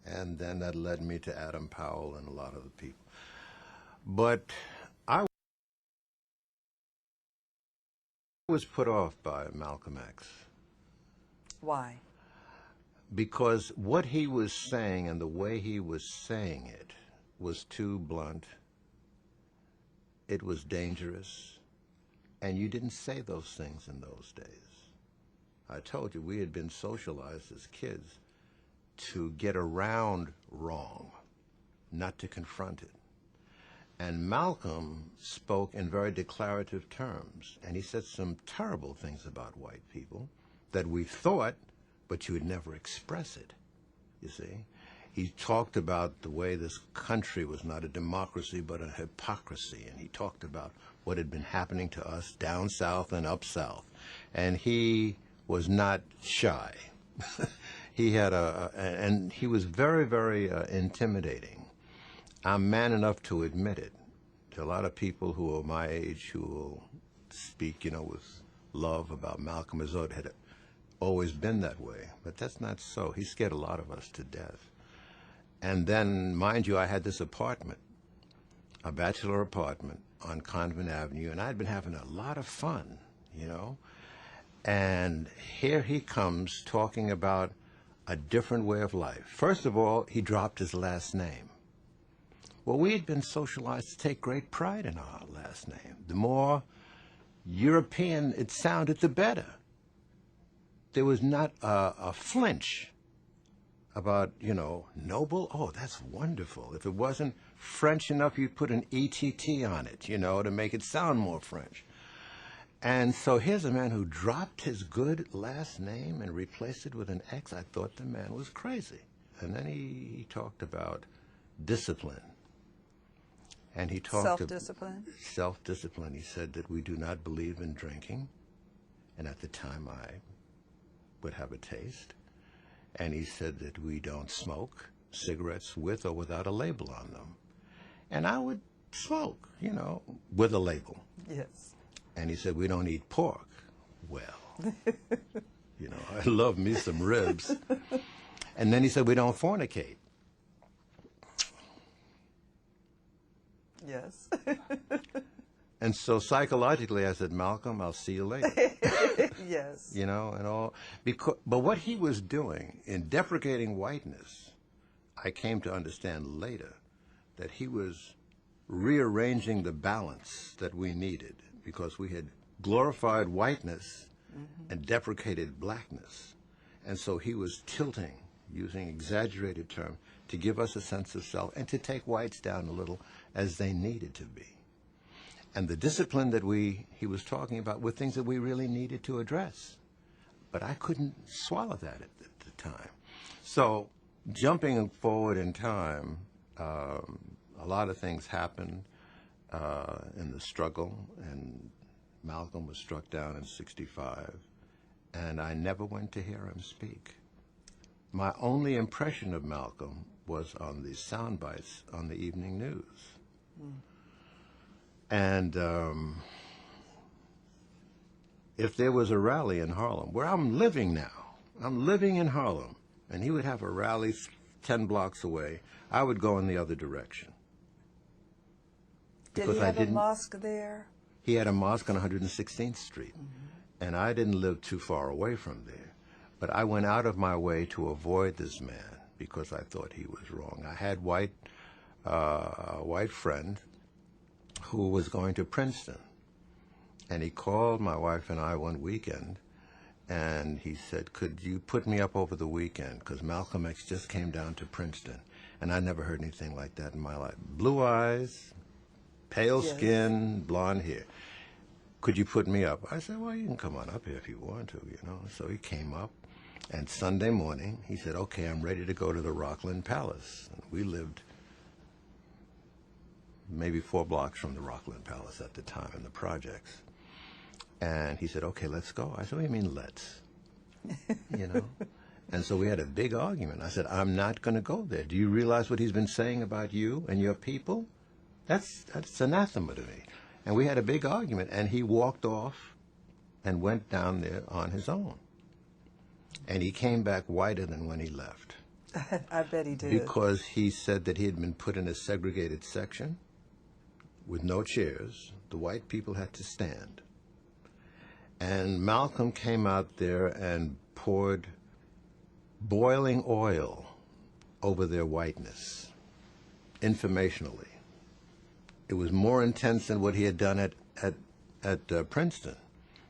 And then that led me to Adam Powell and a lot of the people. But I was put off by Malcolm X. Why? Because what he was saying and the way he was saying it was too blunt. It was dangerous. And you didn't say those things in those days. I told you, we had been socialized as kids to get around wrong, not to confront it. And Malcolm spoke in very declarative terms, and he said some terrible things about white people that we thought, but you would never express it, you see. He talked about the way this country was not a democracy, but a hypocrisy, and he talked about what had been happening to us down south and up south. And he was not shy. He had and he was very, very intimidating. I'm man enough to admit it. To a lot of people who are my age who will speak, you know, with love about Malcolm as though it had always been that way. But that's not so. He scared a lot of us to death. And then, mind you, I had this apartment, a bachelor apartment on Convent Avenue, and I'd been having a lot of fun, you know. And here he comes talking about a different way of life. First of all, he dropped his last name. Well, we had been socialized to take great pride in our last name. The more European it sounded, the better. There was not a flinch about, you know, Noble. Oh, that's wonderful. If it wasn't French enough, you'd put an ETT on it, you know, to make it sound more French. And so here's a man who dropped his good last name and replaced it with an X. I thought the man was crazy. And then he talked about discipline. And he talked self-discipline? Self-discipline. He said that we do not believe in drinking. And at the time I would have a taste. And he said that we don't smoke cigarettes with or without a label on them. And I would smoke, you know, with a label. Yes. And he said, we don't eat pork. Well, you know, I love me some ribs. And then he said, we don't fornicate. Yes. And so psychologically, I said, Malcolm, I'll see you later. Yes. You know, and all. But what he was doing in deprecating whiteness, I came to understand later that he was rearranging the balance that we needed because we had glorified whiteness and deprecated blackness. And so he was tilting, using exaggerated terms, to give us a sense of self and to take whites down a little as they needed to be. And the discipline that he was talking about were things that we really needed to address. But I couldn't swallow that at the time. So jumping forward in time, a lot of things happened in the struggle, and Malcolm was struck down in '65, and I never went to hear him speak. My only impression of Malcolm was on the sound bites on the evening news. And if there was a rally in Harlem, where I'm living now, I'm living in Harlem, and he would have a rally 10 blocks away, I would go in the other direction. Did he have a mosque there? He had a mosque on 116th Street, and I didn't live too far away from there. But I went out of my way to avoid this man because I thought he was wrong. I had a white friend who was going to Princeton, and he called my wife and I one weekend, and he said, could you put me up over the weekend, because Malcolm X just came down to Princeton, and I never heard anything like that in my life. Blue eyes, pale skin, blonde hair. Could you put me up? I said, well, you can come on up here if you want to, you know. So he came up, and Sunday morning, he said, okay, I'm ready to go to the Rockland Palace. And we lived maybe 4 blocks from the Rockland Palace at the time in the projects. And he said, okay, let's go. I said, what do you mean, let's? You know? And so we had a big argument. I said, I'm not going to go there. Do you realize what he's been saying about you and your people? That's anathema to me. And we had a big argument, and he walked off and went down there on his own. And he came back whiter than when he left. I bet he did. because he said that he had been put in a segregated section with no chairs. The white people had to stand. And Malcolm came out there and poured boiling oil over their whiteness, informationally. It was more intense than what he had done at Princeton,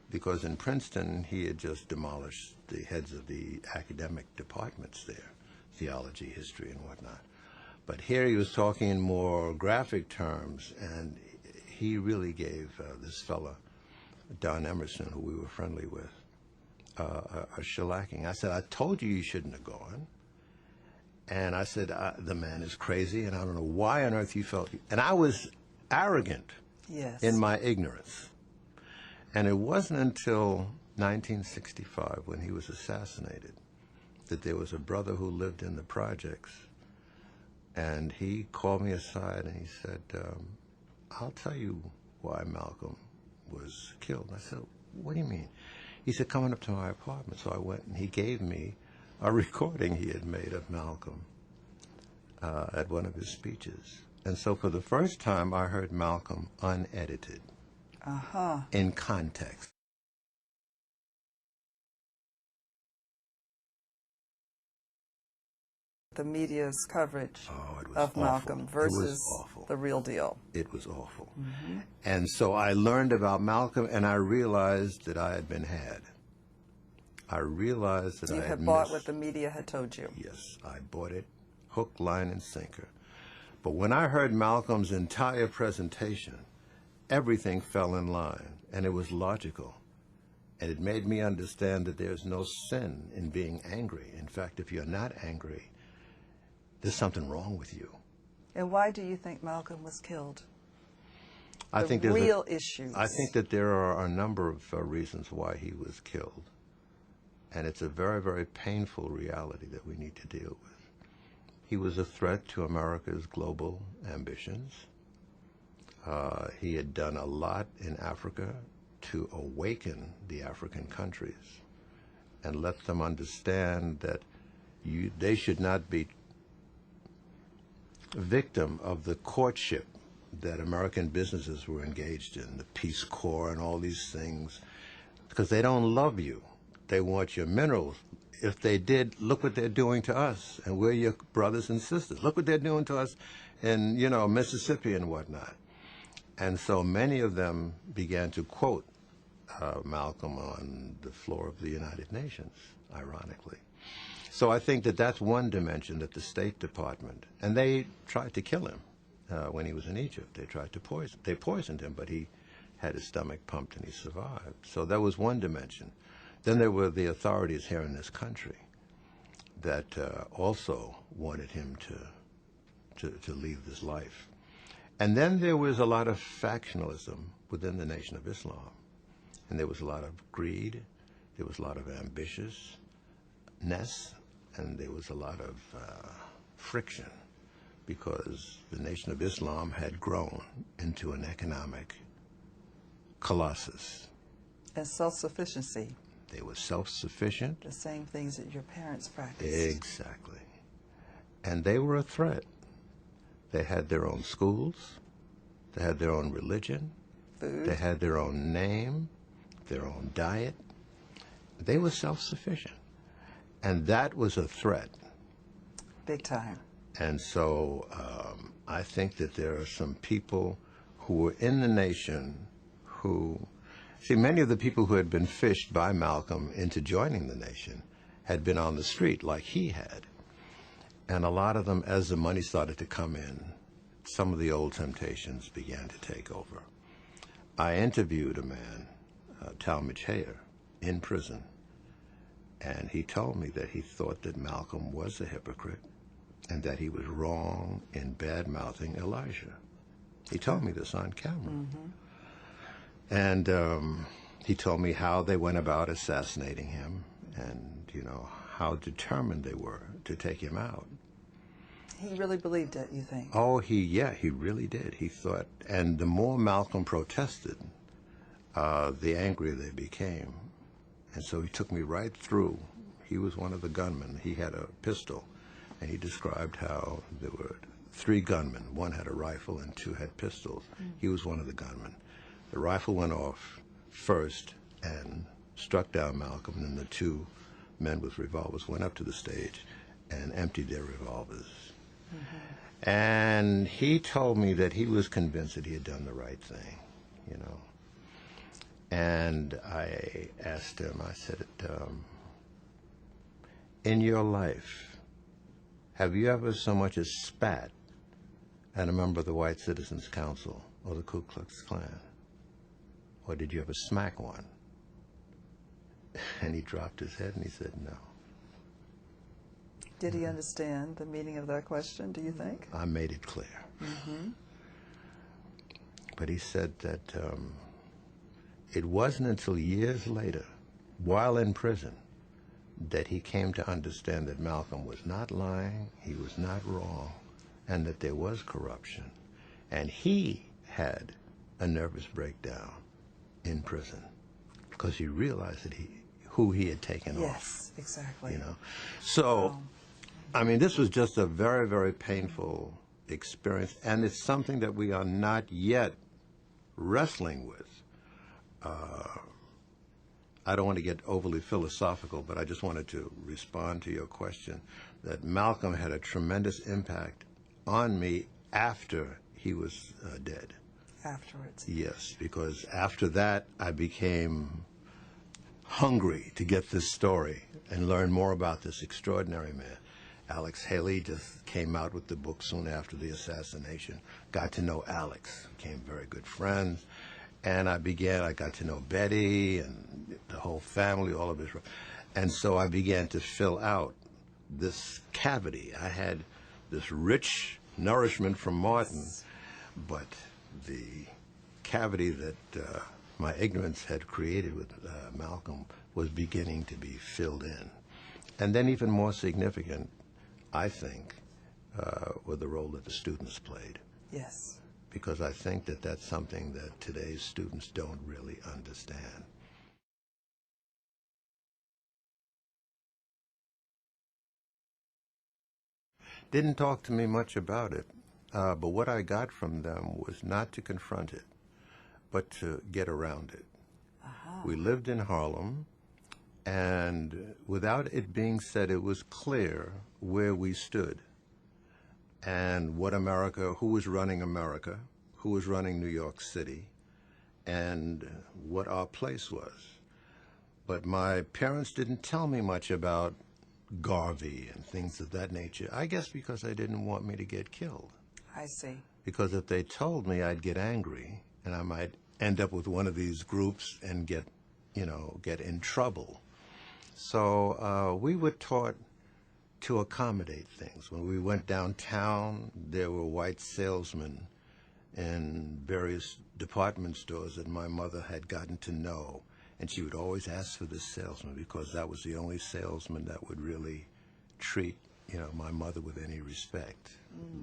because in Princeton he had just demolished the heads of the academic departments there, theology, history, and whatnot. But here he was talking in more graphic terms, and he really gave this fella, Don Emerson, who we were friendly with, a shellacking. I said, I told you shouldn't have gone. And I said, the man is crazy, and I don't know why on earth you felt. And I was arrogant Yes. in my ignorance. And it wasn't until 1965, when he was assassinated, that there was a brother who lived in the projects. And he called me aside and he said, I'll tell you why Malcolm was killed. I said, what do you mean? He said, coming up to my apartment. So I went and he gave me a recording he had made of Malcolm at one of his speeches. And so for the first time, I heard Malcolm unedited, in context. The media's coverage It was of awful. Malcolm versus It was awful. the real deal. It was awful. And so I learned about Malcolm, and I realized that I had been had. I realized that You I had had bought missed. what the media had told you. Yes, I bought it, hook, line, and sinker. But when I heard Malcolm's entire presentation, everything fell in line, and it was logical. And it made me understand that there's no sin in being angry. In fact, if you're not angry, there's something wrong with you. And why do you think Malcolm was killed? I think there's real issues. I think that there are a number of reasons why he was killed. And it's a very, very painful reality that we need to deal with. He was a threat to America's global ambitions. He had done a lot in Africa to awaken the African countries and let them understand that they should not be victim of the courtship that American businesses were engaged in, the Peace Corps and all these things, because they don't love you. They want your minerals. If they did, look what they're doing to us, and we're your brothers and sisters. Look what they're doing to us in, Mississippi and whatnot. And so many of them began to quote Malcolm on the floor of the United Nations, ironically. So I think that that's one dimension that the State Department, and they tried to kill him when he was in Egypt. They poisoned him, but he had his stomach pumped and he survived. So that was one dimension. Then there were the authorities here in this country that also wanted him to leave this life. And then there was a lot of factionalism within the Nation of Islam. And there was a lot of greed, there was a lot of ambitiousness, and there was a lot of friction, because the Nation of Islam had grown into an economic colossus. And self-sufficiency. They were self-sufficient. The same things that your parents practiced. Exactly. And they were a threat. They had their own schools. They had their own religion. Food. They had their own name, their own diet. They were self-sufficient. And that was a threat. Big time. And so I think that there are some people who were in the nation who... See, many of the people who had been fished by Malcolm into joining the nation had been on the street like he had. And a lot of them, as the money started to come in, some of the old temptations began to take over. I interviewed a man, Talmadge Hayer, in prison, and he told me that he thought that Malcolm was a hypocrite and that he was wrong in bad-mouthing Elijah. He told me this on camera. Mm-hmm. And he told me how they went about assassinating him and, how determined they were to take him out. He really believed it, you think? Oh, he really did. He thought, and the more Malcolm protested, the angrier they became. And so he took me right through. He was one of the gunmen. He had a pistol. And he described how there were 3 gunmen. 1 had a rifle and 2 had pistols. He was one of the gunmen. The rifle went off first and struck down Malcolm, and then the 2 men with revolvers went up to the stage and emptied their revolvers. And he told me that he was convinced that he had done the right thing, you know. And I asked him, I said, in your life, have you ever so much as spat at a member of the White Citizens Council or the Ku Klux Klan? Or did you ever smack one? And he dropped his head and he said, no. Did he understand the meaning of that question, do you think? I made it clear. But he said that it wasn't until years later, while in prison, that he came to understand that Malcolm was not lying, he was not wrong, and that there was corruption. And he had a nervous breakdown in prison because he realized that who he had taken off. Yes, exactly. You know, so I mean, this was just a very, very painful experience, and it's something that we are not yet wrestling with. I don't want to get overly philosophical, but I just wanted to respond to your question that Malcolm had a tremendous impact on me after he was dead. Afterwards. Yes, because after that I became hungry to get this story and learn more about this extraordinary man. Alex Haley just came out with the book soon after the assassination. Got to know Alex, became very good friends. And I got to know Betty and the whole family, all of his, and so I began to fill out this cavity. I had this rich nourishment from Martin, but the cavity that my ignorance had created with Malcolm was beginning to be filled in. And then even more significant, I think, was the role that the students played. Yes. Because I think that that's something that today's students don't really understand. Didn't talk to me much about it, but what I got from them was not to confront it, but to get around it. We lived in Harlem, and without it being said, it was clear where we stood and what America, who was running America, who was running New York City, and what our place was. But my parents didn't tell me much about Garvey and things of that nature, I guess because they didn't want me to get killed. I see. Because if they told me, I'd get angry, and I might end up with one of these groups and get in trouble. So we were taught to accommodate things. When we went downtown, there were white salesmen in various department stores that my mother had gotten to know, and she would always ask for this salesman because that was the only salesman that would really treat, my mother with any respect.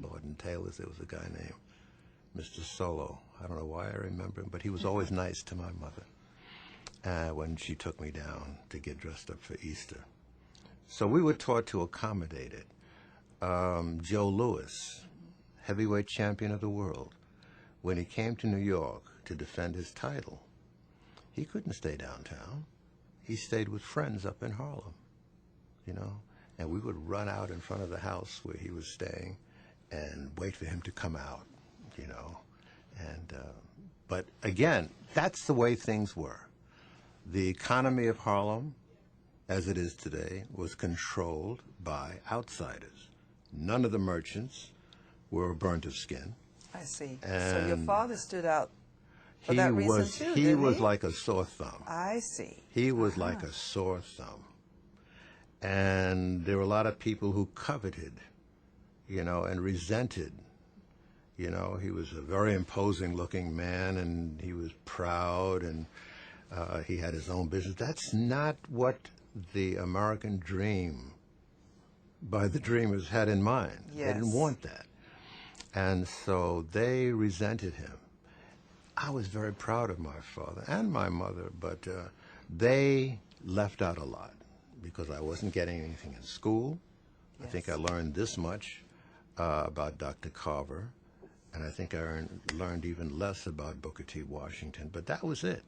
Lord and Taylor's, there was a guy named Mr. Solo. I don't know why I remember him, but he was always nice to my mother when she took me down to get dressed up for Easter. So we were taught to accommodate it. Joe Louis, heavyweight champion of the world, when he came to New York to defend his title, he couldn't stay downtown. He stayed with friends up in Harlem, and we would run out in front of the house where he was staying and wait for him to come out, but again, that's the way things were. The economy of Harlem, as it is today, was controlled by outsiders. None of the merchants were burnt of skin. I see. And so your father stood out for that reason too, he didn't was he? like a sore thumb. I see. He was like a sore thumb. And there were a lot of people who coveted, and resented. He was a very imposing looking man, and he was proud, and he had his own business. That's not what the American dream by the dreamers had in mind. Yes. They didn't want that. And so they resented him. I was very proud of my father and my mother, but they left out a lot because I wasn't getting anything in school. I think I learned this much about Dr. Carver, and I think I learned even less about Booker T. Washington, but that was it.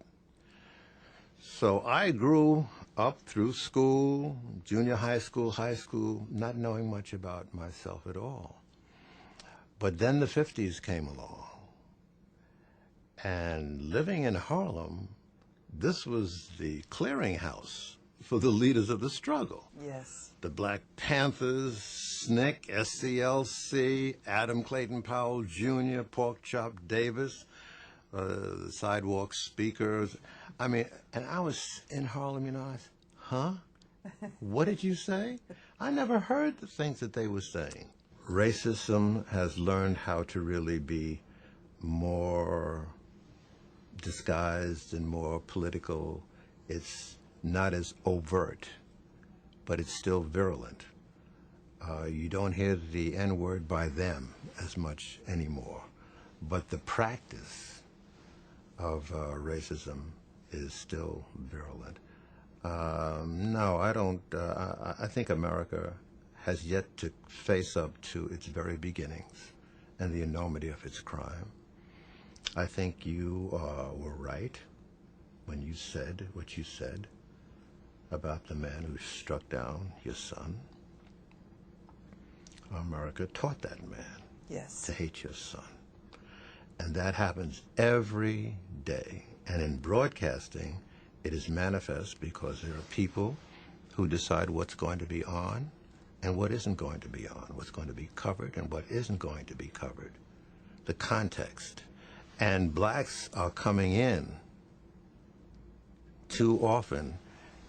So I grew up through school, junior high school, not knowing much about myself at all. But then the 50s came along. And living in Harlem, this was the clearinghouse for the leaders of the struggle. Yes. The Black Panthers, SNCC, SCLC, Adam Clayton Powell Jr., Porkchop Davis, the sidewalk speakers. I mean, and I was in Harlem, you know, I said, huh? What did you say? I never heard the things that they were saying. Racism has learned how to really be more disguised and more political. It's not as overt, but it's still virulent. You don't hear the N-word by them as much anymore, but the practice of racism is still virulent. No, I don't. I think America has yet to face up to its very beginnings and the enormity of its crime. I think you were right when you said what you said about the man who struck down your son. America taught that man to hate your son. And that happens every day. And in broadcasting, it is manifest because there are people who decide what's going to be on and what isn't going to be on, what's going to be covered and what isn't going to be covered. The context. And blacks are coming in too often,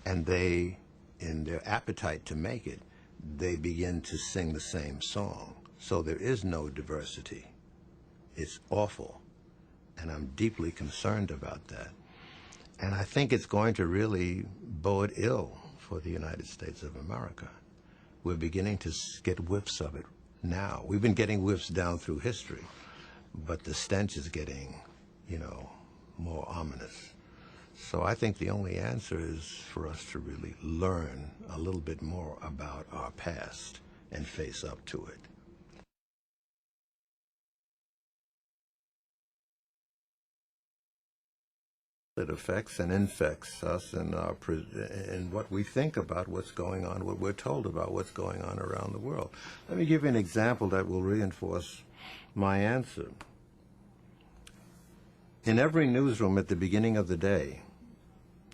and they, in their appetite to make it, they begin to sing the same song. So there is no diversity. It's awful, and I'm deeply concerned about that. And I think it's going to really bode ill for the United States of America. We're beginning to get whiffs of it now. We've been getting whiffs down through history, but the stench is getting, you know, more ominous. So I think the only answer is for us to really learn a little bit more about our past and face up to it. It affects and infects us in what we think about what's going on, what we're told about what's going on around the world. Let me give you an example that will reinforce my answer. In every newsroom at the beginning of the day,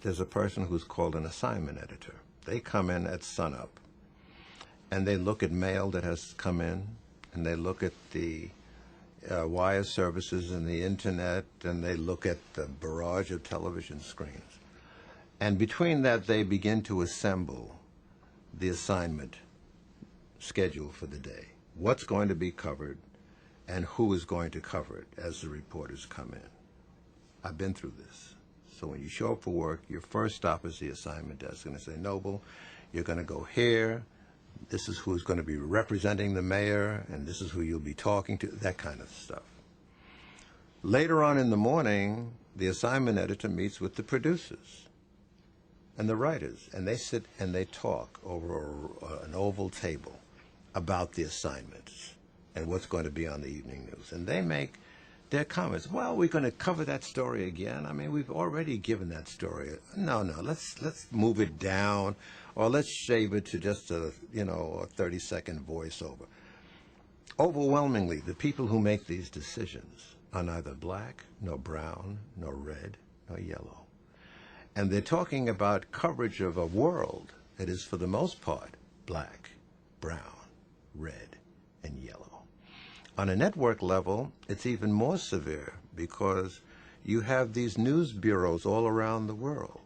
there's a person who's called an assignment editor. They come in at sunup, and they look at mail that has come in, and they look at the wire services and the internet, and they look at the barrage of television screens. And between that, they begin to assemble the assignment schedule for the day. What's going to be covered, and who is going to cover it as the reporters come in. I've been through this. So when you show up for work, your first stop is the assignment desk. And they say, Noble, you're going to go here. This is who's going to be representing the mayor, and this is who you'll be talking to, that kind of stuff. Later on in the morning, the assignment editor meets with the producers and the writers, and they sit and they talk over an oval table about the assignments and what's going to be on the evening news. And they make their comments. Well, we're going to cover that story again. I mean, we've already given that story. No, let's move it down, or let's shave it to just a 30-second voiceover. Overwhelmingly, the people who make these decisions are neither black, nor brown, nor red, nor yellow. And they're talking about coverage of a world that is, for the most part, black, brown, red, and yellow. On a network level, it's even more severe because you have these news bureaus all around the world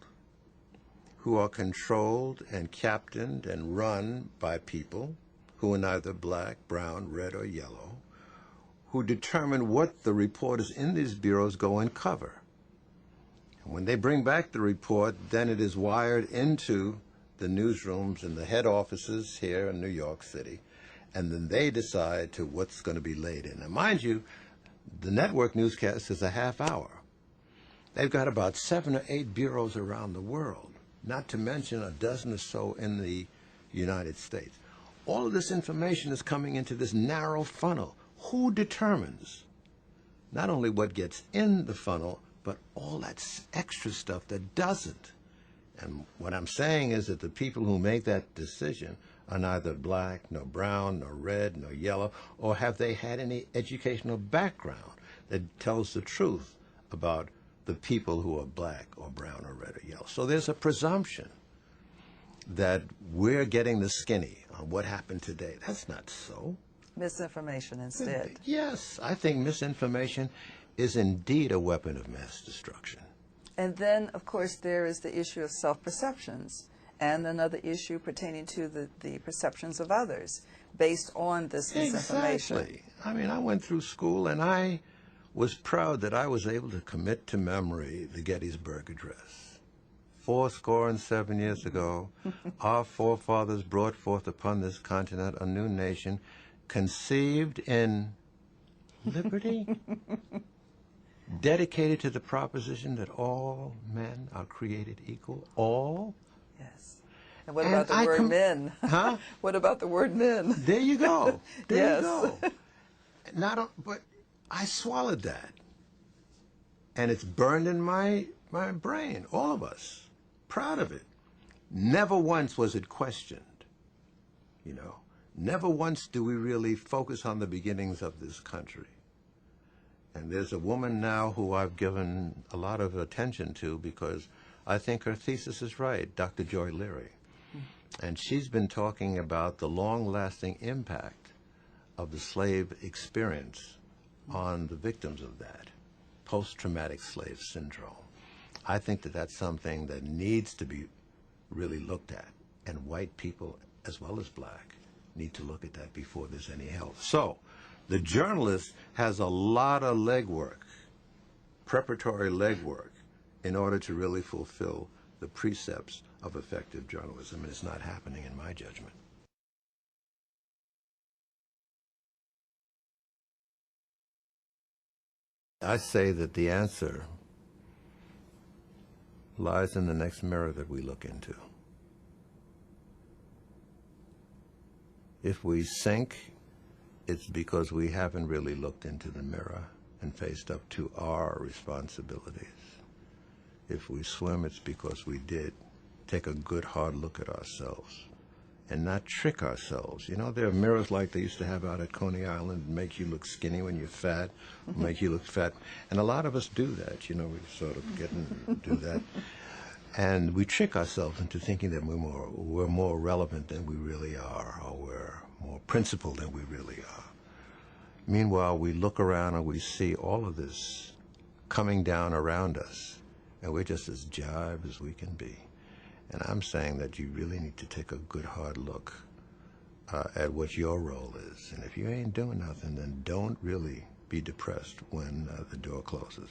who are controlled and captained and run by people who are neither black, brown, red, or yellow, who determine what the reporters in these bureaus go and cover. And when they bring back the report, then it is wired into the newsrooms and the head offices here in New York City, and then they decide to what's going to be laid in. Now, mind you, the network newscast is a half hour. They've got about 7 or 8 bureaus around the world, not to mention a dozen or so in the United States. all of this information is coming into this narrow funnel. Who determines not only what gets in the funnel, but all that extra stuff that doesn't? And what I'm saying is that the people who make that decision are neither black, nor brown, nor red, nor yellow, or have they had any educational background that tells the truth about the people who are black or brown or red or yellow. So there's a presumption that we're getting the skinny on what happened today. That's not so. Misinformation instead. Yes, I think misinformation is indeed a weapon of mass destruction. And then, of course, there is the issue of self-perceptions and another issue pertaining to the perceptions of others based on this misinformation. Exactly. I mean, I went through school and I was proud that I was able to commit to memory the Gettysburg Address. 77 years ago, our forefathers brought forth upon this continent a new nation conceived in liberty, dedicated to the proposition that all men are created equal. All? Yes. And what about the word men? Huh? What about the word men? There you go. There Yes. you go. But I swallowed that. And it's burned in my brain, all of us. Proud of it. Never once was it questioned, you know. Never once do we really focus on the beginnings of this country. And there's a woman now who I've given a lot of attention to because I think her thesis is right, Dr. Joy Leary. And she's been talking about the long-lasting impact of the slave experience on the victims of that, post-traumatic slave syndrome. I think that that's something that needs to be really looked at, and white people, as well as black, need to look at that before there's any help. So, the journalist has a lot of legwork, preparatory legwork, in order to really fulfill the precepts of effective journalism, and it's not happening in my judgment. I say that the answer lies in the next mirror that we look into. If we sink, it's because we haven't really looked into the mirror and faced up to our responsibilities. If we swim, it's because we did take a good hard look at ourselves and not trick ourselves. You know, there are mirrors like they used to have out at Coney Island that make you look skinny when you're fat, make you look fat. And a lot of us do that, you know, we sort of do that. And we trick ourselves into thinking that we're more relevant than we really are, or we're more principled than we really are. Meanwhile, we look around and we see all of this coming down around us, and we're just as jive as we can be. And I'm saying that you really need to take a good hard look at what your role is. And if you ain't doing nothing, then don't really be depressed when the door closes.